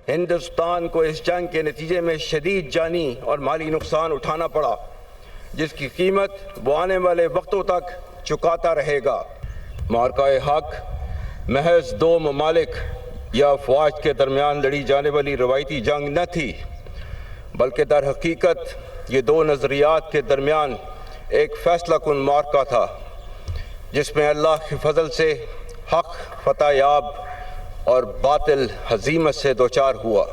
ہندوستان کو اس جنگ کے نتیجے میں شدید جانی اور مالی نقصان اٹھانا پڑا، جس کی قیمت وہ آنے والے وقتوں تک چکاتا رہے گا۔ معرکہ حق محض دو ممالک یا افواج کے درمیان لڑی جانے والی روایتی جنگ نہ تھی، بلکہ در حقیقت یہ دو نظریات کے درمیان ایک فیصلہ کن معرکہ تھا، جس میں اللہ کے فضل سے حق فتح یاب اور باطل ہزیمت سے دوچار ہوا۔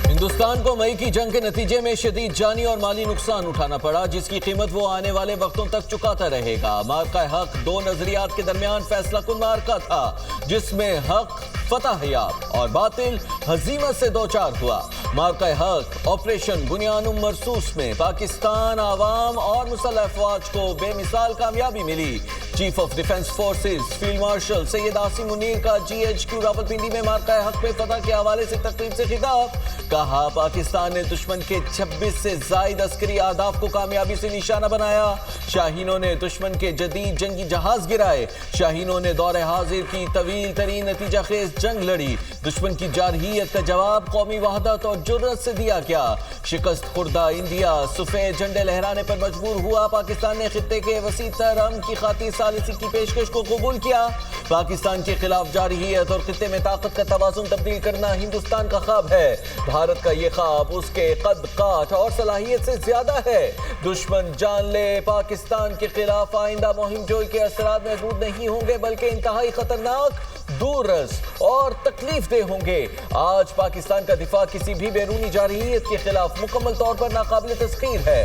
ہندوستان کو مئی کی جنگ کے نتیجے میں شدید جانی اور مالی نقصان اٹھانا پڑا، جس کی قیمت وہ آنے والے وقتوں تک چکاتا رہے گا۔ معرکہ حق دو نظریات کے درمیان فیصلہ کن معرکہ تھا، جس میں حق فتح یاب اور باطل ہزیمت سے دوچار ہوا۔ معرکہ حق آپریشن بنیان مرصوص میں پاکستان عوام اور مسلح افواج کو بے مثال کامیابی ملی۔ Chief of defence forces field marshal Syed Asim Munir کا GHQ راولپنڈی میں معرکہ حق میں فتح کے حوالے سے تقریب سے خطاب، کہا پاکستان نے دشمن کے 26 سے زائد عسکری اہداف کو کامیابی سے نشانہ بنایا۔ شاہینوں نے دشمن کے جدید جنگی جہاز گرائے، شاہینوں نے دور حاضر کی طویل ترین نتیجہ خیز جنگ لڑی۔ دشمن کی جارحیت کا جواب قومی وحدت اور جرأت سے دیا گیا۔ شکست خوردہ انڈیا سفید جھنڈے لہرانے پر مجبور ہوا۔ پاکستان نے خطے کے وسیع تر امن کی خاطر ثالثی کی پیشکش کو قبول کیا۔ پاکستان کے خلاف جارحیت اور خطے میں طاقت کا توازن تبدیل کرنا ہندوستان کا خواب ہے۔ بھارت کا یہ خواب اس کے قد کاٹ اور صلاحیت سے زیادہ ہے۔ دشمن جان لے پاکستان کے خلاف آئندہ مہم جوئی کے اثرات محدود نہیں ہوں گے، بلکہ انتہائی خطرناک، دور رس اور تکلیف دہ ہوں گے۔ آج پاکستان کا دفاع کسی بھی بیرونی جارحیت کے خلاف مکمل طور پر ناقابل تسخیر ہے۔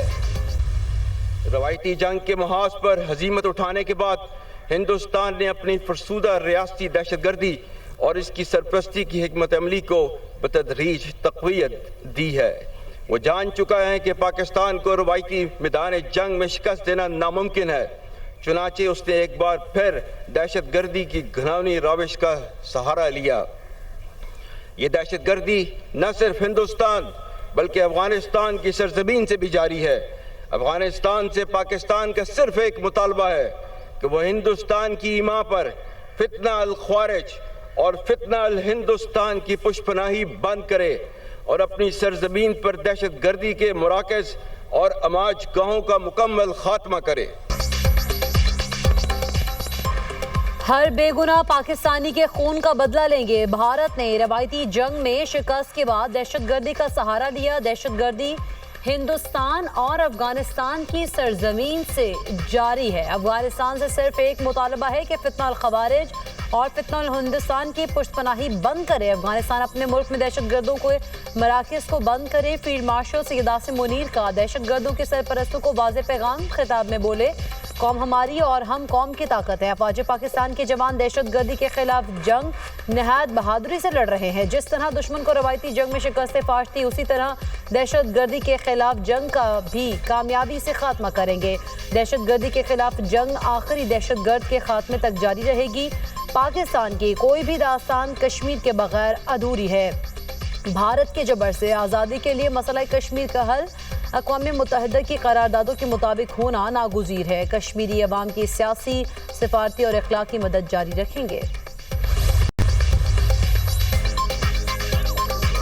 روایتی جنگ کے محاذ پر ہزیمت اٹھانے کے بعد ہندوستان نے اپنی فرسودہ ریاستی دہشت گردی اور اس کی سرپرستی کی حکمت عملی کو بتدریج تقویت دی ہے۔ وہ جان چکا ہے کہ پاکستان کو روایتی میدان جنگ میں شکست دینا ناممکن ہے، چنانچہ اس نے ایک بار پھر دہشت گردی کی گھناؤنی روش کا سہارا لیا۔ یہ دہشت گردی نہ صرف ہندوستان بلکہ افغانستان کی سرزمین سے بھی جاری ہے۔ افغانستان سے پاکستان کا صرف ایک مطالبہ ہے کہ وہ ہندوستان کی ایما پر فتنہ الخوارج اور فتنہ الہندوستان کی پشپناہی بند کرے اور اپنی سرزمین پر دہشت گردی کے مراکز اور اماج گاہوں کا مکمل خاتمہ کرے۔ ہر بے گناہ پاکستانی کے خون کا بدلہ لیں گے۔ بھارت نے روایتی جنگ میں شکست کے بعد دہشت گردی کا سہارا لیا۔ دہشت گردی ہندوستان اور افغانستان کی سرزمین سے جاری ہے۔ افغانستان سے صرف ایک مطالبہ ہے کہ فتنہ الخوارج اور فتنہ الہندوستان کی پشت پناہی بند کرے۔ افغانستان اپنے ملک میں دہشت گردوں کے مراکز کو بند کرے۔ فیلڈ مارشل سید عاصم منیر کا دہشت گردوں کے سرپرستوں کو واضح پیغام، خطاب میں بولے قوم ہماری اور ہم قوم کی طاقت ہے۔ افواج پاکستان کے جوان دہشت گردی کے خلاف جنگ نہایت بہادری سے لڑ رہے ہیں۔ جس طرح دشمن کو روایتی جنگ میں شکست فاش تھی، اسی طرح دہشت گردی کے خلاف جنگ کا بھی کامیابی سے خاتمہ کریں گے۔ دہشت گردی کے خلاف جنگ آخری دہشت گرد کے خاتمے تک جاری رہے گی۔ پاکستان کی کوئی بھی داستان کشمیر کے بغیر ادھوری ہے۔ بھارت کے جبر سے آزادی کے لیے مسئلہ کشمیر کا حل اقوام متحدہ کی قراردادوں کے مطابق ہونا ناگزیر ہے۔ کشمیری عوام کی سیاسی، سفارتی اور اخلاقی مدد جاری رکھیں گے۔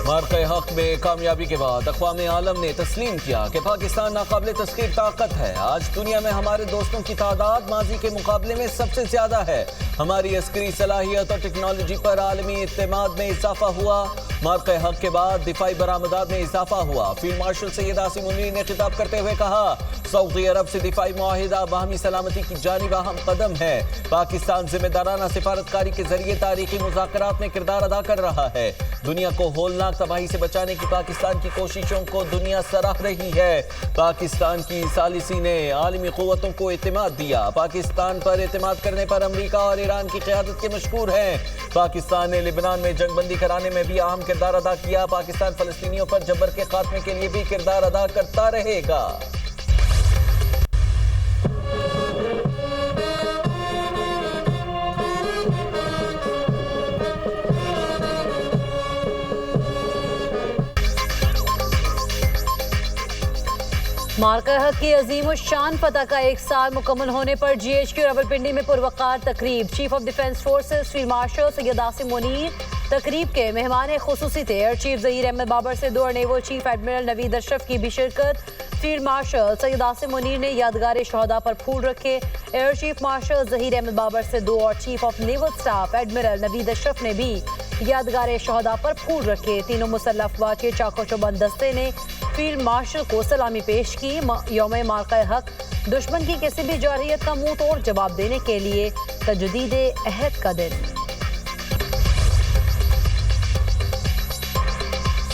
معرکہ حق میں کامیابی کے بعد اقوام عالم نے تسلیم کیا کہ پاکستان ناقابل تسخیر طاقت ہے۔ آج دنیا میں ہمارے دوستوں کی تعداد ماضی کے مقابلے میں سب سے زیادہ ہے۔ ہماری عسکری صلاحیت اور ٹیکنالوجی پر عالمی اعتماد میں اضافہ ہوا۔ معرکہ حق کے بعد دفاعی برآمدات میں اضافہ ہوا۔ فیلڈ مارشل سید عاصم منیر نے خطاب کرتے ہوئے کہا، سعودی عرب سے دفاعی معاہدہ باہمی سلامتی کی جانب اہم قدم ہے۔ پاکستان ذمہ دارانہ سفارتکاری کے ذریعے تاریخی مذاکرات میں کردار ادا کر رہا ہے۔ دنیا کو ہولناک تباہی سے بچانے کی پاکستان کی کوششوں کو دنیا سراہ رہی ہے۔ پاکستان کی ثالثی نے عالمی قوتوں کو اعتماد دیا۔ پاکستان پر اعتماد کرنے پر امریکہ اور ایران کی قیادت کے مشکور ہیں۔ پاکستان نے لبنان میں جنگ بندی کرانے میں بھی اہم کردار ادا کیا۔ پاکستان فلسطینیوں پر جبر کے خاتمے کے لیے بھی کردار ادا کرتا رہے گا۔ मार्का हक की अजीम शान फतह का 1 साल मुकम्मल होने पर GHQ रावलपिंडी में पुरवकार तकरीब। Chief of defence forces field marshal Syed Asim Munir तकरीब के मेहमान खुसूसी थे। एयर चीफ ज़हीर अहमद बाबर से 2 और naval chief admiral Naveed Ashraf की भी शिरकत। फील्ड मार्शल सैयद आसिम मुनीर ने यादगार शहदा पर फूल रखे। Air chief marshal Zaheer Ahmed Babar से 2 और chief of naval staff admiral Naveed Ashraf ने भी यादगार शहदा पर फूल रखे। तीनों मुसल्लह अफवाज के चाको चौबंद दस्ते ने फील्ड मार्शल को सलामी पेश की। यौम मार्का हक दुश्मन की किसी भी जारहियत का मुंह तोड़ जवाब देने के लिए तजदीद अहद का दिन।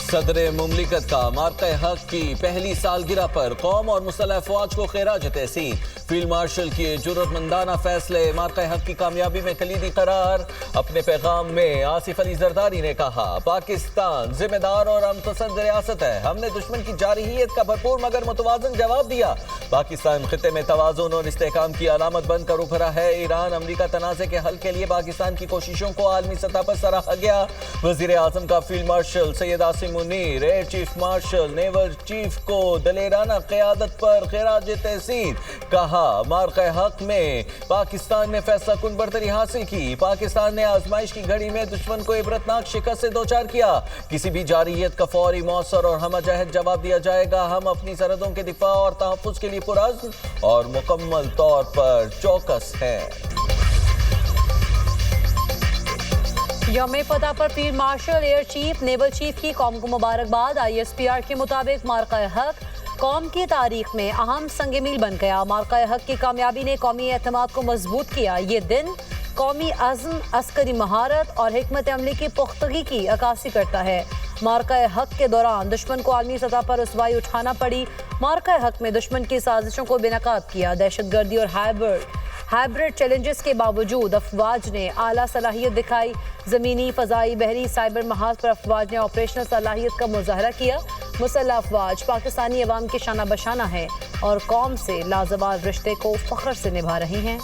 सदर मुमलिकत का मार्का हक की पहली सालगिरह पर कौम और मुसल्लह अफवाज को खिराज तहसीन। फील्ड मार्शल के जुर्रतमंदाना फैसले मार्का हक की कामयाबी में कलीदी करार। अपने पैगाम में आसिफ अली जरदारी ने कहा, पाकिस्तान जिम्मेदार और अमतसद रियासत है। हमने दुश्मन की जारहियत का भरपूर मगर मुतवाज़न जवाब दिया। पाकिस्तान खिते में तवाज़ुन और इस्तेहकाम की अलामत बनकर उभरा है। ईरान अमरीका तनाज़े के हल के लिए पाकिस्तान की कोशिशों को आलमी सतह पर सराहा गया। वज़ीर आज़म का field marshal Syed Asim Munir, air chief martial naval chief को दलेराना क़यादत पर खिराज तहसीन। कहा, मार्का हक में पाकिस्तान ने फैसला कुन बरतरी हासिल की। पाकिस्तान ने आजमाइश की घड़ी में दुश्मन को इबरतनाक शिकस्त से दो चार किया। किसी भी जारहियत का फौरी, मौसर और हमजहत जवाब दिया जाएगा। हम अपनी सरहदों के दिफा और तहफ़्फ़ुज़ के लिए पुरअज़्म और मुकम्मल तौर पर चौकस हैं। यौम फतह पर field marshal, air chief, naval chief की कौम को मुबारकबाद। ISPR के मुताबिक मार्का हक कौम की तारीख में अहम संग मील बन गया। मार्का हक की कामयाबी ने कौमी एतमाद को मजबूत किया। ये दिन कौमी अज़्म, अस्करी महारत और हिकमत अमली की पुख्तगी की अक्कासी करता है। मार्का हक के दौरान दुश्मन को आलमी सतह पर रुसवाई उठाना पड़ी। मार्का हक में दुश्मन की साजिशों को बेनकाब किया। दहशतगर्दी और हाइब्रिड चैलेंजेस के बावजूद अफवाज ने आला सलाहियत दिखाई। ज़मीनी, फ़ज़ाई, बहरी, साइबर महाज पर अफवाज ने ऑपरेशनल सलाहियत का मुजाहरा किया। मुसल्लह अफवाज पाकिस्तानी अवाम के शाना बशाना है और कौम से लाजवाल रिश्ते को फ़ख्र से निभा रही हैं।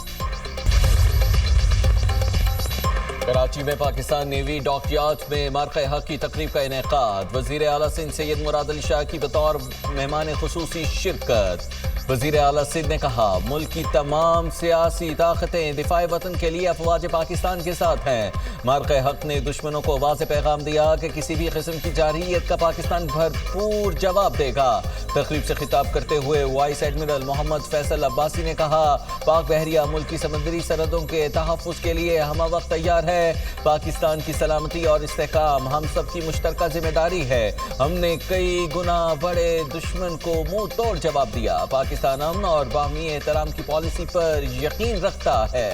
कराची में पाकिस्तान नेवी डॉकयार्ड में मार्का हक की तकरीब का इनेकाद। वज़ीर आला सिंध सैयद मुराद अली शाह की बतौर मेहमान खुसूसी शिरकत। वज़ीर आला सिंध ने कहा, मुल्क की तमाम सियासी ताकतें दिफाए वतन के लिए अफवाज पाकिस्तान के साथ हैं। मार्का हक ने दुश्मनों को वाज़ेह पैगाम दिया कि किसी भी किस्म की जारहियत का पाकिस्तान भरपूर जवाब देगा। तकरीब से खिताब करते हुए वाइस एडमिरल मोहम्मद फैसल अब्बासी ने कहा, पाक बहरिया मुल्क की समुद्री सरहदों के तहफ़्फ़ुज़ के लिए हम वक्त तैयार है। पाकिस्तान की सलामती और इस्तेहकाम हम सब की मुश्तरका जिम्मेदारी है। हमने कई गुना बड़े दुश्मन को मुंह तोड़ जवाब दिया। पाकिस्तान अमन और बाहमी एहतराम की पॉलिसी पर यकीन रखता है।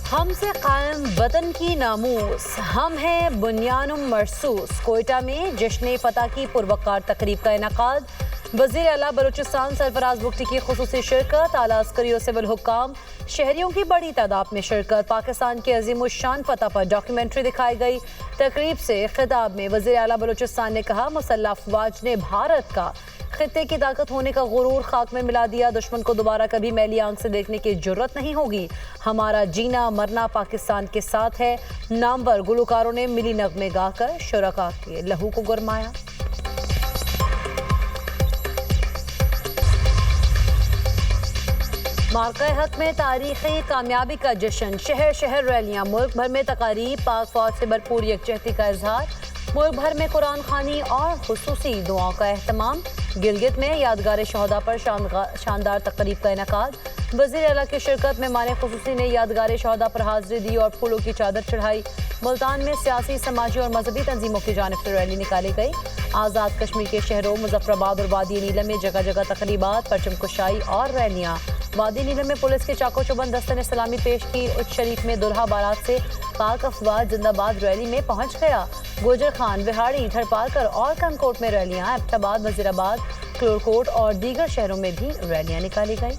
हमसे कायम वतन की नामूस, हम हैं बुनियानुम मरसूस। कोयटा में जश्न फतह की पुरवकार तकरीब का इनेकाद। वज़ीर आला बलूचिस्तान सरफराज बुगटी की खुसूसी शिरकत। आला अस्करी और सिविल हुक्काम, शहरियों की बड़ी तादाद में शिरकत। पाकिस्तान की अजीम शान फतह पर डॉक्यूमेंट्री दिखाई गई। तकरीब से खिताब में वज़ीर आला बलूचिस्तान ने कहा, मुसल्लह अफवाज ने भारत का खित्ते की ताकत होने का गुरूर खाक में मिला दिया। दुश्मन को दोबारा कभी मैली आंख से देखने की जुर्रत नहीं होगी। हमारा जीना मरना पाकिस्तान के साथ है। नामवर गुलकारों ने मिली नगमे गाकर शुरका के लहू को गरमाया। मार्का हक में तारीखी कामयाबी का जश्न। शहर शहर रैलियां, मुल्क भर में तकारीब। पाक फौज से भरपूर यकजहती का इजहार। मुल्क भर में कुरान खानी और खुसूसी दुआओं का एहतमाम। गिलगित में यादगार शहदा पर शानदार तकरीब का इनेकाद। वज़ीर आला की शिरकत में माने खुसूसी ने यादगार शहदा पर हाजिरी दी और फूलों की चादर चढ़ाई। मुल्तान में सियासी, समाजी और मजहबी तंजीमों की जानिब से रैली निकाली गई। आज़ाद कश्मीर के शहरों मुजफ्फराबाद और वादी नीलम में जगह जगह तकरीबात, परचम कुशाई और रैलियाँ। वादी नीलम में पुलिस के चाको चौबंद दस्ते ने सलामी पेश की। उच्च शरीफ में दुल्हा बारात से पाक अफवाज जिंदाबाद रैली में पहुंच गया। गोजर खान, विहाड़ी, धरपालकर और कनकोट में रैलियां। एबटाबाद, वजीराबाद, क्लोरकोट और दीगर शहरों में भी रैलियां निकाली गई।